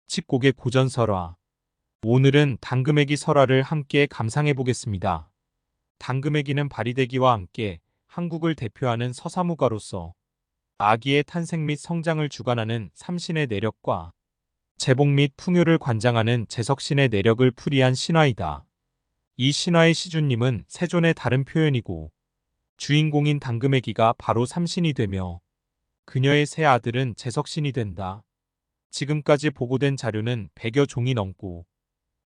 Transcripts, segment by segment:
칡곡의 고전설화. 오늘은 당금애기 설화를 함께 감상해 보겠습니다. 당금애기는 바리대기와 함께 한국을 대표하는 서사무가로서 아기의 탄생 및 성장을 주관하는 삼신의 내력과 재복 및 풍요를 관장하는 재석신의 내력을 풀이한 신화이다. 이 신화의 시주님은 세존의 다른 표현이고 주인공인 당금애기가 바로 삼신이 되며 그녀의 세 아들은 재석신이 된다. 지금까지 보고된 자료는 100여 종이 넘고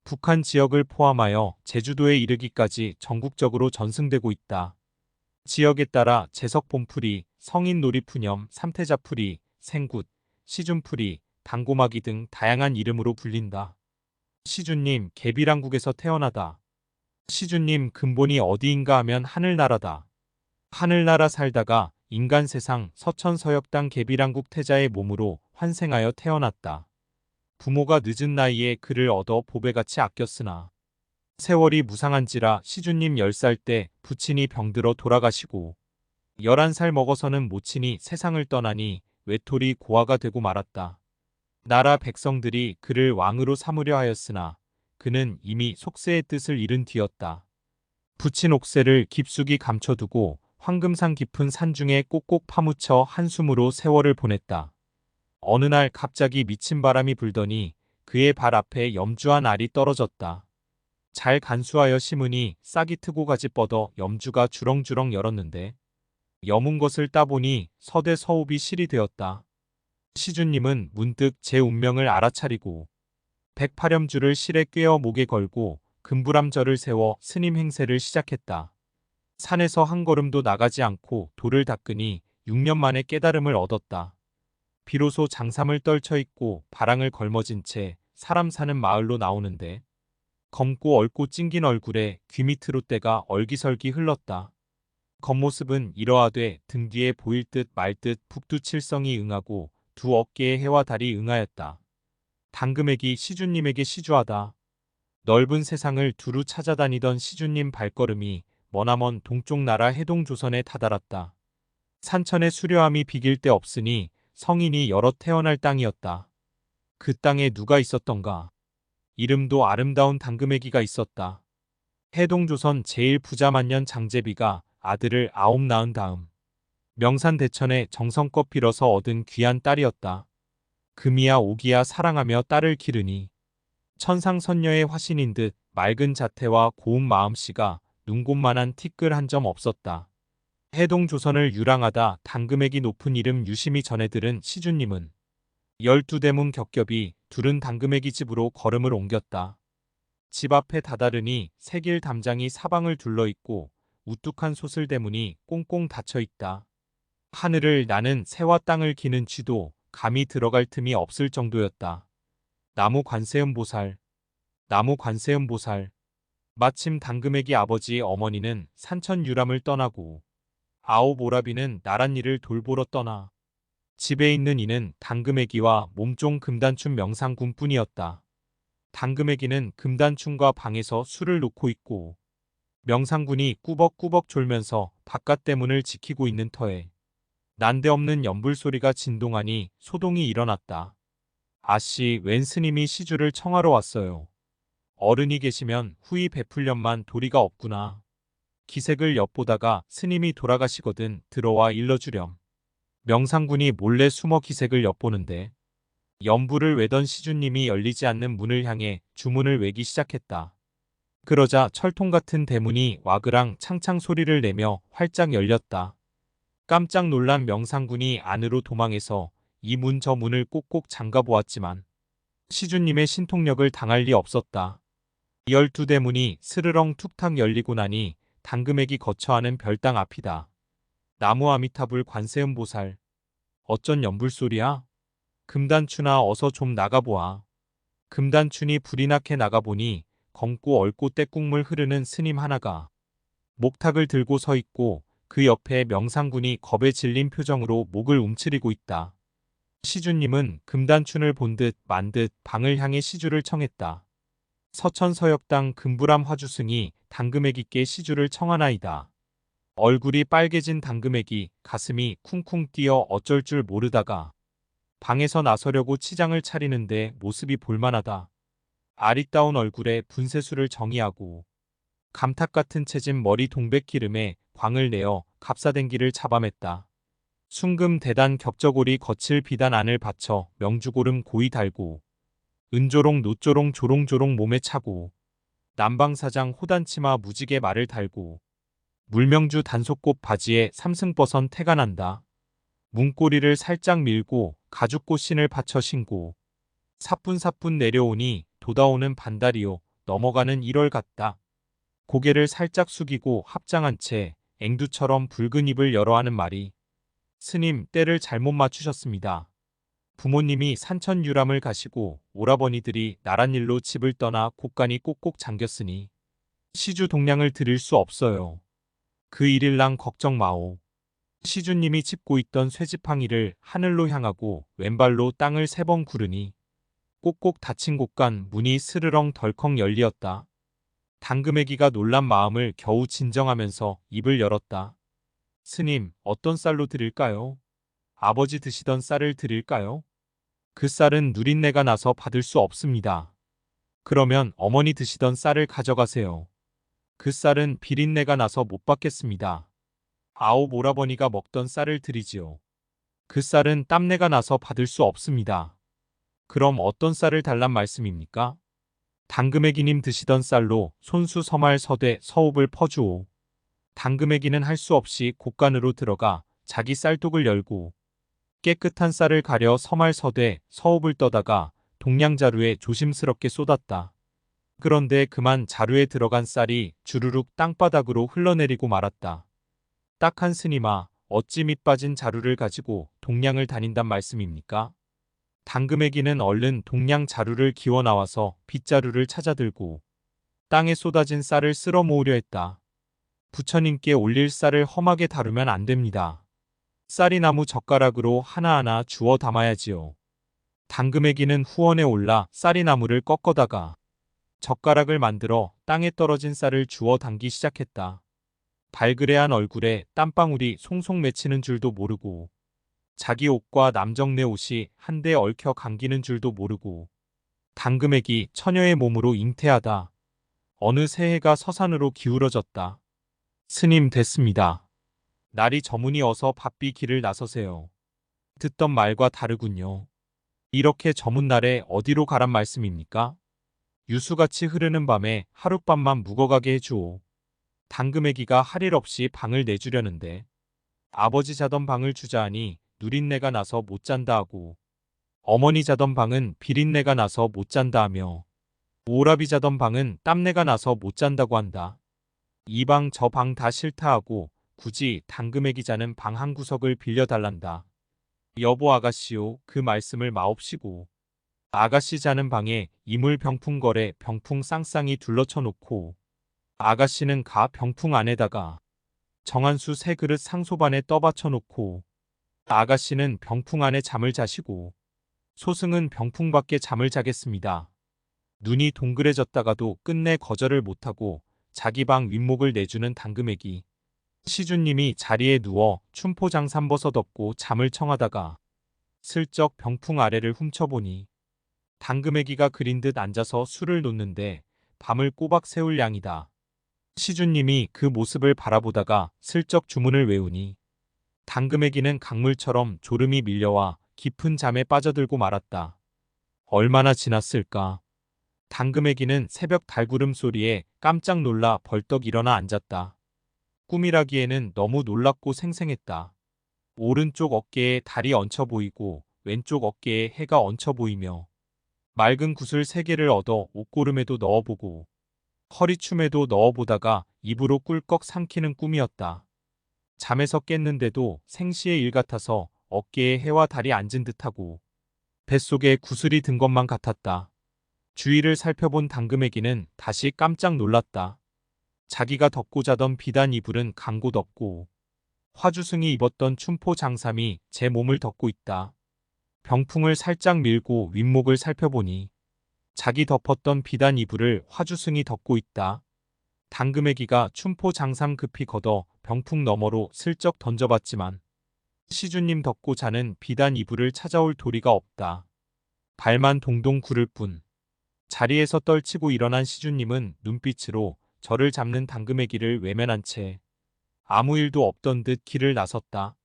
북한 지역을 포함하여 제주도에 이르기까지 전국적으로 전승되고 있다. 지역에 따라 재석봄풀이, 성인놀이푸념, 삼태자풀이, 생굿, 시준풀이, 당고마기 등 다양한 이름으로 불린다. 시주님, 계비랑국에서 태어나다. 시주님 근본이 어디인가 하면 하늘나라다. 하늘나라 살다가 인간 세상 서천서역당 계비랑국 태자의 몸으로 환생하여 태어났다. 부모가 늦은 나이에 그를 얻어 보배같이 아꼈으나 세월이 무상한지라 시주님 10살 때 부친이 병들어 돌아가시고 11살 먹어서는 모친이 세상을 떠나니 외톨이 고아가 되고 말았다. 나라 백성들이 그를 왕으로 삼으려 하였으나 그는 이미 속세의 뜻을 잃은 뒤였다. 부친 옥새를 깊숙이 감춰두고 황금산 깊은 산중에 꼭꼭 파묻혀 한숨으로 세월을 보냈다. 어느 날 갑자기 미친 바람이 불더니 그의 발 앞에 염주한 알이 떨어졌다. 잘 간수하여 심으니 싹이 트고 가지 뻗어 염주가 주렁주렁 열었는데 여문 것을 따보니 서대서읍이 실이 되었다. 시주님은 문득 제 운명을 알아차리고 108염주를 실에 꿰어 목에 걸고 금부람절을 세워 스님 행세를 시작했다. 산에서 한 걸음도 나가지 않고 돌을 닦으니 6년 만에 깨달음을 얻었다. 비로소 장삼을 떨쳐 입고 바랑을 걸머진 채 사람 사는 마을로 나오는데 검고 얼고 찡긴 얼굴에 귀 밑으로 때가 얼기설기 흘렀다. 겉모습은 이러하되 등 뒤에 보일 듯 말 듯 북두칠성이 응하고 두 어깨에 해와 달이 응하였다. 당금애기 시주님에게 시주하다. 넓은 세상을 두루 찾아다니던 시주님 발걸음이 머나먼 동쪽 나라 해동조선에 다다랐다. 산천의 수려함이 비길 데 없으니 성인이 여럿 태어날 땅이었다. 그 땅에 누가 있었던가. 이름도 아름다운 당금애기가 있었다. 해동조선 제일 부자 만년 장제비가 아들을 9 낳은 다음 명산대천에 정성껏 빌어서 얻은 귀한 딸이었다. 금이야 옥이야 사랑하며 딸을 기르니 천상선녀의 화신인 듯 맑은 자태와 고운 마음씨가 눈곱만한 티끌 한 점 없었다. 해동조선을 유랑하다 당금애기 높은 이름 유심히 전해 들은 시주님은 12대문 겹겹이 둘은 당금애기 집으로 걸음을 옮겼다. 집 앞에 다다르니 새길 담장이 사방을 둘러있고 우뚝한 소슬대문이 꽁꽁 닫혀있다. 하늘을 나는 새와 땅을 기는 쥐도 감히 들어갈 틈이 없을 정도였다. 나무 관세음보살, 나무 관세음보살. 마침 당금애기 아버지 어머니는 산천 유람을 떠나고 아홉 오라비는 나랏 일을 돌보러 떠나 집에 있는 이는 당금애기와 몸종 금단춘 명상군뿐이었다. 당금애기는 금단춘과 방에서 술을 놓고 있고 명상군이 꾸벅꾸벅 졸면서 바깥 대문을 지키고 있는 터에 난데없는 연불소리가 진동하니 소동이 일어났다. 아씨, 웬 스님이 시주를 청하러 왔어요. 어른이 계시면 후이 베풀련만 도리가 없구나. 기색을 엿보다가 스님이 돌아가시거든 들어와 일러주렴. 명상군이 몰래 숨어 기색을 엿보는데 연불을 외던 시주님이 열리지 않는 문을 향해 주문을 외기 시작했다. 그러자 철통 같은 대문이 와그랑 창창 소리를 내며 활짝 열렸다. 깜짝 놀란 명상군이 안으로 도망해서 이 문 저 문을 꼭꼭 잠가 보았지만 시주님의 신통력을 당할 리 없었다. 12대문이 스르렁 툭탁 열리고 나니 당금애기 거처하는 별당 앞이다. 나무 아미타불 관세음보살. 어쩐 연불소리야? 금단춘아 어서 좀 나가보아. 금단춘이 불이 나게 나가보니 검고 얼고 떼국물 흐르는 스님 하나가 목탁을 들고 서 있고 그 옆에 명상군이 겁에 질린 표정으로 목을 움츠리고 있다. 시주님은 금단춘을 본 듯 만 듯 방을 향해 시주를 청했다. 서천서역당 금부람 화주승이 당금애기께 시주를 청하나이다. 얼굴이 빨개진 당금애기 가슴이 쿵쿵 뛰어 어쩔 줄 모르다가 방에서 나서려고 치장을 차리는데 모습이 볼만하다. 아리따운 얼굴에 분세수를 정의하고 감탁 같은 채진 머리 동백기름에 광을 내어 갑사댕기를 잡아맸다. 순금 대단 겹저고리 거칠 비단 안을 받쳐 명주고름 고이 달고 은조롱 노조롱 조롱조롱 몸에 차고 남방사장 호단치마 무지개 말을 달고 물명주 단속꽃 바지에 삼승버선 태가 난다. 문고리를 살짝 밀고 가죽꽃신을 받쳐 신고 사뿐사뿐 내려오니 돋아오는 반달이요 넘어가는 1월 같다. 고개를 살짝 숙이고 합장한 채 앵두처럼 붉은 입을 열어 하는 말이 스님 때를 잘못 맞추셨습니다. 부모님이 산천 유람을 가시고 오라버니들이 나란 일로 집을 떠나 곳간이 꼭꼭 잠겼으니 시주 동량을 드릴 수 없어요. 그 일일랑 걱정 마오. 시주님이 짚고 있던 쇠지팡이를 하늘로 향하고 왼발로 땅을 3번 구르니 꼭꼭 닫힌 곳간 문이 스르렁 덜컥 열리었다. 당금애기가 놀란 마음을 겨우 진정하면서 입을 열었다. 스님, 어떤 쌀로 드릴까요? 아버지 드시던 쌀을 드릴까요? 그 쌀은 누린내가 나서 받을 수 없습니다. 그러면 어머니 드시던 쌀을 가져가세요. 그 쌀은 비린내가 나서 못 받겠습니다. 아홉 오라버니가 먹던 쌀을 드리지요. 그 쌀은 땀내가 나서 받을 수 없습니다. 그럼 어떤 쌀을 달란 말씀입니까? 당금애기님 드시던 쌀로 손수 서말 서대 서읍을 퍼주오. 당금애기는 할 수 없이 곳간으로 들어가 자기 쌀독을 열고 깨끗한 쌀을 가려 서말 서대 서읍을 떠다가 동량자루에 조심스럽게 쏟았다. 그런데 그만 자루에 들어간 쌀이 주르륵 땅바닥으로 흘러내리고 말았다. 딱한 스님아, 어찌 밑빠진 자루를 가지고 동량을 다닌단 말씀입니까? 당금애기는 얼른 동량 자루를 기워 나와서 빗자루를 찾아들고 땅에 쏟아진 쌀을 쓸어 모으려 했다. 부처님께 올릴 쌀을 험하게 다루면 안 됩니다. 쌀이 나무 젓가락으로 하나하나 주워 담아야지요. 당금애기는 후원에 올라 쌀이 나무를 꺾어다가 젓가락을 만들어 땅에 떨어진 쌀을 주워 담기 시작했다. 발그레한 얼굴에 땀방울이 송송 맺히는 줄도 모르고 자기 옷과 남정네 옷이 한데 얽혀 감기는 줄도 모르고 당금애기 처녀의 몸으로 잉태하다. 어느 새해가 서산으로 기울어졌다. 스님 됐습니다. 날이 저무니 어서 바삐 길을 나서세요. 듣던 말과 다르군요. 이렇게 저문 날에 어디로 가란 말씀입니까? 유수같이 흐르는 밤에 하룻밤만 묵어가게 해주오. 당금애기가 할 일 없이 방을 내주려는데 아버지 자던 방을 주자 하니 누린내가 나서 못 잔다 하고 어머니 자던 방은 비린내가 나서 못 잔다 하며 오라비 자던 방은 땀내가 나서 못 잔다고 한다. 이 방 저 방 다 싫다 하고 굳이 당금애기 자는 방 한 구석을 빌려달란다. 여보 아가씨요 그 말씀을 마옵시고 아가씨 자는 방에 이물 병풍거래 병풍 쌍쌍이 둘러쳐 놓고 아가씨는 가 병풍 안에다가 정한수 3그릇 상소반에 떠받쳐 놓고 아가씨는 병풍 안에 잠을 자시고 소승은 병풍 밖에 잠을 자겠습니다. 눈이 동그래졌다가도 끝내 거절을 못하고 자기 방 윗목을 내주는 당금애기. 시주님이 자리에 누워 춘포장삼버섯 덮고 잠을 청하다가 슬쩍 병풍 아래를 훔쳐보니 당금애기가 그린 듯 앉아서 술을 놓는데 밤을 꼬박 새울 양이다. 시주님이 그 모습을 바라보다가 슬쩍 주문을 외우니 당금애기는 강물처럼 졸음이 밀려와 깊은 잠에 빠져들고 말았다. 얼마나 지났을까. 당금애기는 새벽 달구름 소리에 깜짝 놀라 벌떡 일어나 앉았다. 꿈이라기에는 너무 놀랍고 생생했다. 오른쪽 어깨에 달이 얹혀 보이고 왼쪽 어깨에 해가 얹혀 보이며 맑은 구슬 3개를 얻어 옷고름에도 넣어보고 허리춤에도 넣어보다가 입으로 꿀꺽 삼키는 꿈이었다. 잠에서 깼는데도 생시의 일 같아서 어깨에 해와 달이 앉은 듯하고 뱃속에 구슬이 든 것만 같았다. 주위를 살펴본 당금애기는 다시 깜짝 놀랐다. 자기가 덮고 자던 비단 이불은 강고 덮고 화주승이 입었던 춘포 장삼이 제 몸을 덮고 있다. 병풍을 살짝 밀고 윗목을 살펴보니 자기 덮었던 비단 이불을 화주승이 덮고 있다. 당금애기가 춘포 장삼 급히 걷어 병풍 너머로 슬쩍 던져봤지만 시주님 덮고 자는 비단 이불을 찾아올 도리가 없다. 발만 동동 구를 뿐. 자리에서 떨치고 일어난 시주님은 눈빛으로 저를 잡는 당금의기를 외면한 채 아무 일도 없던 듯 길을 나섰다.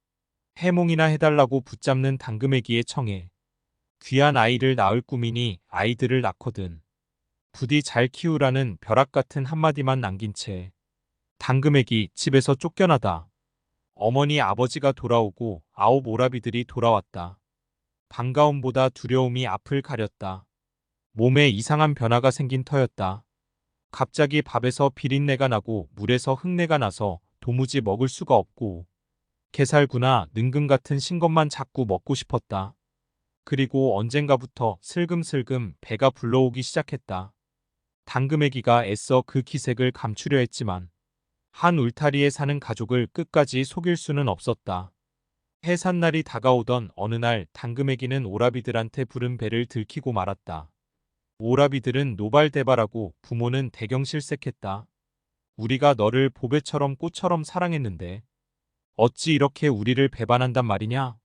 해몽이나 해달라고 붙잡는 당금의기의 청에 귀한 아이를 낳을 꿈이니 아이들을 낳거든. 부디 잘 키우라는 벼락 같은 한마디만 남긴 채 당금의기 집에서 쫓겨나다. 어머니 아버지가 돌아오고 9 오라비들이 돌아왔다. 반가움보다 두려움이 앞을 가렸다. 몸에 이상한 변화가 생긴 터였다. 갑자기 밥에서 비린내가 나고 물에서 흙내가 나서 도무지 먹을 수가 없고 게살구나 능금 같은 신것만 자꾸 먹고 싶었다. 그리고 언젠가부터 슬금슬금 배가 불러오기 시작했다. 당금의기가 애써 그 기색을 감추려 했지만 한 울타리에 사는 가족을 끝까지 속일 수는 없었다. 해산날이 다가오던 어느 날 당금의기는 오라비들한테 부른 배를 들키고 말았다. 오라비들은 노발대발하고 부모는 대경실색했다. 우리가 너를 보배처럼 꽃처럼 사랑했는데 어찌 이렇게 우리를 배반한단 말이냐?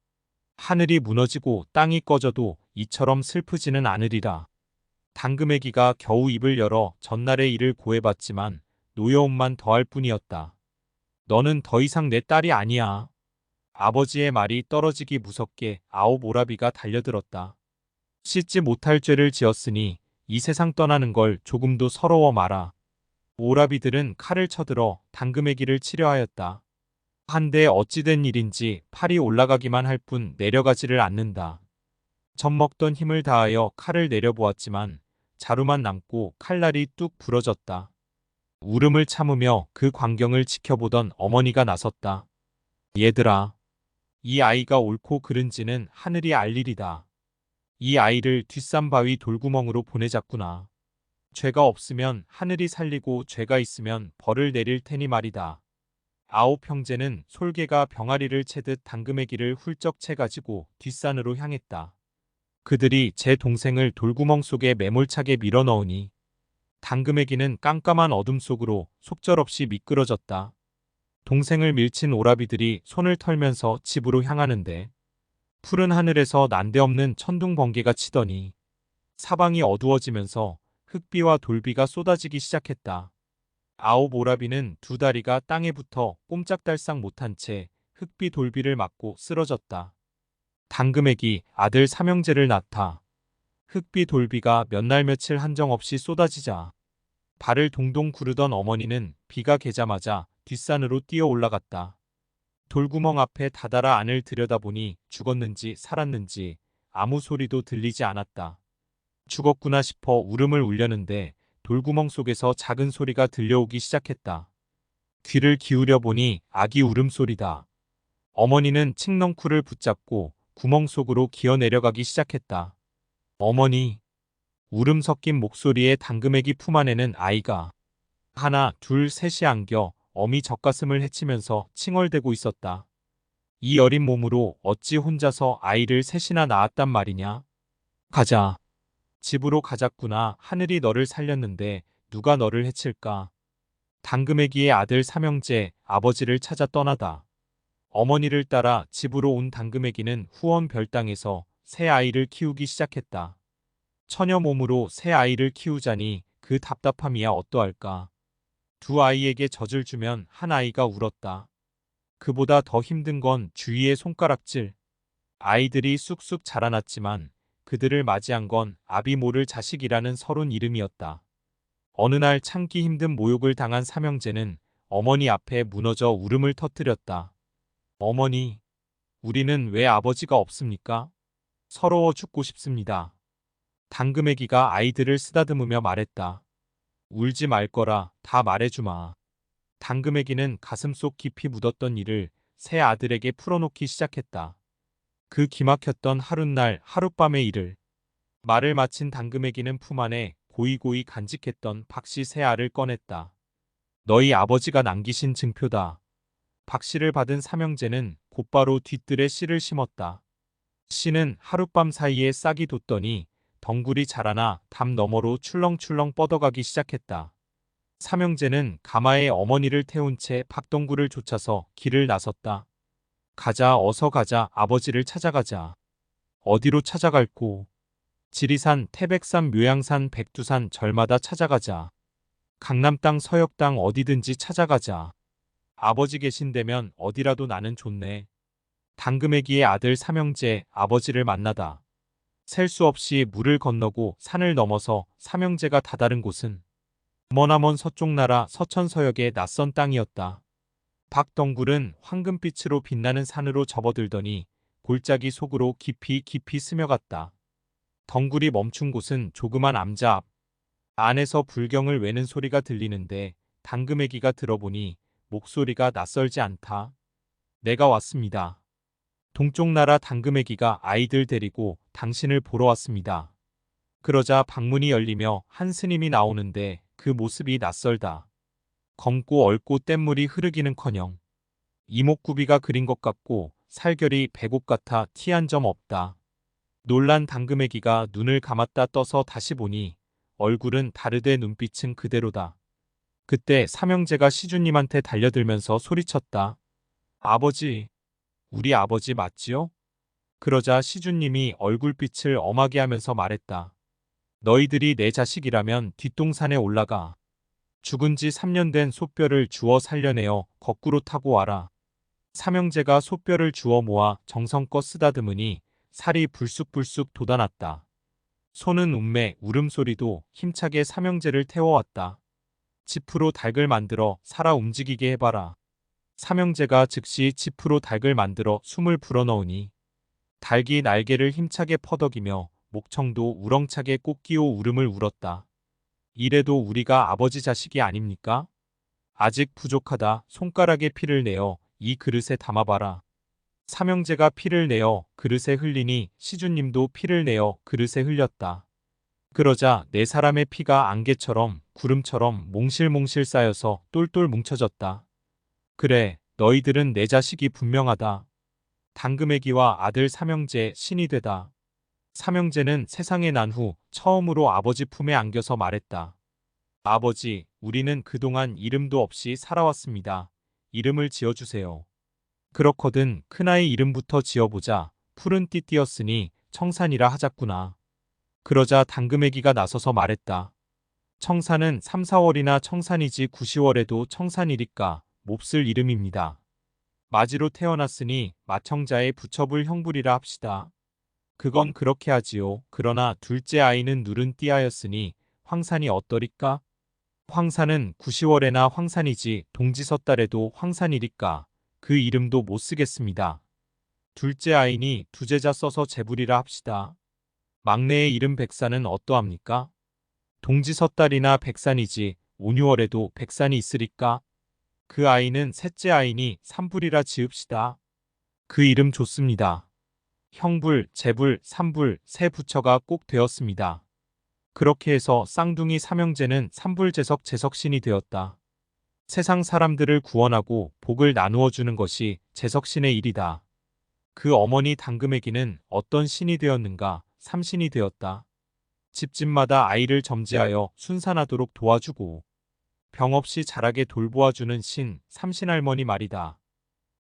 하늘이 무너지고 땅이 꺼져도 이처럼 슬프지는 않으리라. 당금의기가 겨우 입을 열어 전날의 일을 고해봤지만 노여움만 더할 뿐이었다. 너는 더 이상 내 딸이 아니야. 아버지의 말이 떨어지기 무섭게 9 오라비가 달려들었다. 씻지 못할 죄를 지었으니 이 세상 떠나는 걸 조금도 서러워 마라. 오라비들은 칼을 쳐들어 당금의기를 치려하였다. 한데 어찌된 일인지 팔이 올라가기만 할 뿐 내려가지를 않는다. 젖먹던 힘을 다하여 칼을 내려보았지만 자루만 남고 칼날이 뚝 부러졌다. 울음을 참으며 그 광경을 지켜보던 어머니가 나섰다. 얘들아, 이 아이가 옳고 그른지는 하늘이 알 일이다. 이 아이를 뒷산바위 돌구멍으로 보내자꾸나. 죄가 없으면 하늘이 살리고 죄가 있으면 벌을 내릴 테니 말이다. 9 형제는 솔개가 병아리를 채듯 당금의기를 훌쩍 채가지고 뒷산으로 향했다. 그들이 제 동생을 돌구멍 속에 매몰차게 밀어넣으니 당금의기는 깜깜한 어둠 속으로 속절없이 미끄러졌다. 동생을 밀친 오라비들이 손을 털면서 집으로 향하는데 푸른 하늘에서 난데없는 천둥 번개가 치더니 사방이 어두워지면서 흙비와 돌비가 쏟아지기 시작했다. 9 오라비는 두 다리가 땅에 붙어 꼼짝달싹 못한 채 흙비 돌비를 맞고 쓰러졌다. 당금의기 아들 삼형제를 낳다. 흙비 돌비가 몇 날 며칠 한정없이 쏟아지자 발을 동동 구르던 어머니는 비가 개자마자 뒷산으로 뛰어 올라갔다. 돌구멍 앞에 다다라 안을 들여다보니 죽었는지 살았는지 아무 소리도 들리지 않았다. 죽었구나 싶어 울음을 울려는데 돌구멍 속에서 작은 소리가 들려오기 시작했다. 귀를 기울여 보니 아기 울음소리다. 어머니는 칡넝쿨을 붙잡고 구멍 속으로 기어 내려가기 시작했다. 어머니, 울음 섞인 목소리에 당금의기 품 안에는 아이가 하나, 둘, 셋이 안겨 어미 젖가슴을 헤치면서 칭얼대고 있었다. 이 어린 몸으로 어찌 혼자서 아이를 셋이나 낳았단 말이냐? 가자. 집으로 가자꾸나. 하늘이 너를 살렸는데 누가 너를 해칠까? 당금의기의 아들 삼형제 아버지를 찾아 떠나다. 어머니를 따라 집으로 온 당금의기는 후원 별당에서 새 아이를 키우기 시작했다. 처녀 몸으로 새 아이를 키우자니 그 답답함이야 어떠할까. 두 아이에게 젖을 주면 한 아이가 울었다. 그보다 더 힘든 건 주위의 손가락질. 아이들이 쑥쑥 자라났지만 그들을 맞이한 건 아비 모를 자식이라는 서론 이름이었다. 어느 날 참기 힘든 모욕을 당한 삼형제는 어머니 앞에 무너져 울음을 터뜨렸다. 어머니, 우리는 왜 아버지가 없습니까? 서러워 죽고 싶습니다. 당금의기가 아이들을 쓰다듬으며 말했다. 울지 말 거라 다 말해주마. 당금의기는 가슴속 깊이 묻었던 일을 새 아들에게 풀어놓기 시작했다. 그 기막혔던 하룻날 하룻밤의 일을. 말을 마친 당금의기는 품 안에 고이고이 간직했던 박씨 새 알을 꺼냈다. 너희 아버지가 남기신 증표다. 박씨를 받은 삼형제는 곧바로 뒤뜰에 씨를 심었다. 씨는 하룻밤 사이에 싹이 돋더니 덩굴이 자라나 담 너머로 출렁출렁 뻗어가기 시작했다. 삼형제는 가마에 어머니를 태운 채 박덩굴을 쫓아서 길을 나섰다. 가자, 어서 가자, 아버지를 찾아가자. 어디로 찾아갈꼬? 지리산, 태백산, 묘양산, 백두산 절마다 찾아가자. 강남 땅, 서역 땅 어디든지 찾아가자. 아버지 계신다면 어디라도 나는 좋네. 당금애기의 아들 삼형제 아버지를 만나다. 셀 수 없이 물을 건너고 산을 넘어서 삼형제가 다다른 곳은 머나먼 서쪽 나라 서천서역의 낯선 땅이었다. 박덩굴은 황금빛으로 빛나는 산으로 접어들더니 골짜기 속으로 깊이 깊이 스며갔다. 덩굴이 멈춘 곳은 조그만 암자 앞. 안에서 불경을 외는 소리가 들리는데 당금애기가 들어보니 목소리가 낯설지 않다. 내가 왔습니다. 동쪽 나라 당금애기가 아이들 데리고 당신을 보러 왔습니다. 그러자 방문이 열리며 한 스님이 나오는데 그 모습이 낯설다. 검고 얼고 뗏물이 흐르기는커녕 이목구비가 그린 것 같고 살결이 백옥 같아 티 한 점 없다. 놀란 당금애기가 눈을 감았다 떠서 다시 보니 얼굴은 다르되 눈빛은 그대로다. 그때 삼형제가 시주님한테 달려들면서 소리쳤다. 아버지, 우리 아버지 맞지요? 그러자 시주님이 얼굴빛을 엄하게 하면서 말했다. 너희들이 내 자식이라면 뒷동산에 올라가. 죽은 지 3년 된 소뼈를 주워 살려내어 거꾸로 타고 와라. 삼형제가 소뼈를 주워 모아 정성껏 쓰다듬으니 살이 불쑥불쑥 돋아났다. 소는 움매 울음소리도 힘차게 삼형제를 태워왔다. 지프로 닭을 만들어 살아 움직이게 해봐라. 삼형제가 즉시 지프로 닭을 만들어 숨을 불어넣으니 닭이 날개를 힘차게 퍼덕이며 목청도 우렁차게 꽃기오 울음을 울었다. 이래도 우리가 아버지 자식이 아닙니까? 아직 부족하다. 손가락에 피를 내어 이 그릇에 담아봐라. 삼형제가 피를 내어 그릇에 흘리니 시주님도 피를 내어 그릇에 흘렸다. 그러자 네 사람의 피가 안개처럼 구름처럼 몽실몽실 쌓여서 똘똘 뭉쳐졌다. 그래, 너희들은 내 자식이 분명하다. 당금애기와 아들 삼형제 신이 되다. 삼형제는 세상에 난 후 처음으로 아버지 품에 안겨서 말했다. 아버지, 우리는 그동안 이름도 없이 살아왔습니다. 이름을 지어주세요. 그렇거든 큰아이 이름부터 지어보자. 푸른 띠 띄었으니 청산이라 하자꾸나. 그러자 당금애기가 나서서 말했다. 청산은 3, 4월이나 청산이지 9, 10월에도 청산이리까 몹쓸 이름입니다. 마지로 태어났으니 마청자에 붙여볼 형불이라 합시다. 그건 그렇게 하지요. 그러나 둘째 아이는 누른 띠하였으니 황산이 어떠리까? 황산은 9, 10월에나 황산이지 동지섣달에도 황산이리까 그 이름도 못 쓰겠습니다. 둘째 아이니 두제자 써서 재불이라 합시다. 막내의 이름 백산은 어떠합니까? 동지섣달이나 백산이지 5, 6월에도 백산이 있으리까? 그 아이는 셋째 아이니 삼불이라 지읍시다. 그 이름 좋습니다. 형불, 재불, 삼불, 세 부처가 꼭 되었습니다. 그렇게 해서 쌍둥이 삼형제는 삼불제석 제석신이 되었다. 세상 사람들을 구원하고 복을 나누어 주는 것이 제석신의 일이다. 그 어머니 당금애기는 어떤 신이 되었는가? 삼신이 되었다. 집집마다 아이를 점지하여 순산하도록 도와주고 병 없이 자라게 돌보아주는 신, 삼신할머니 말이다.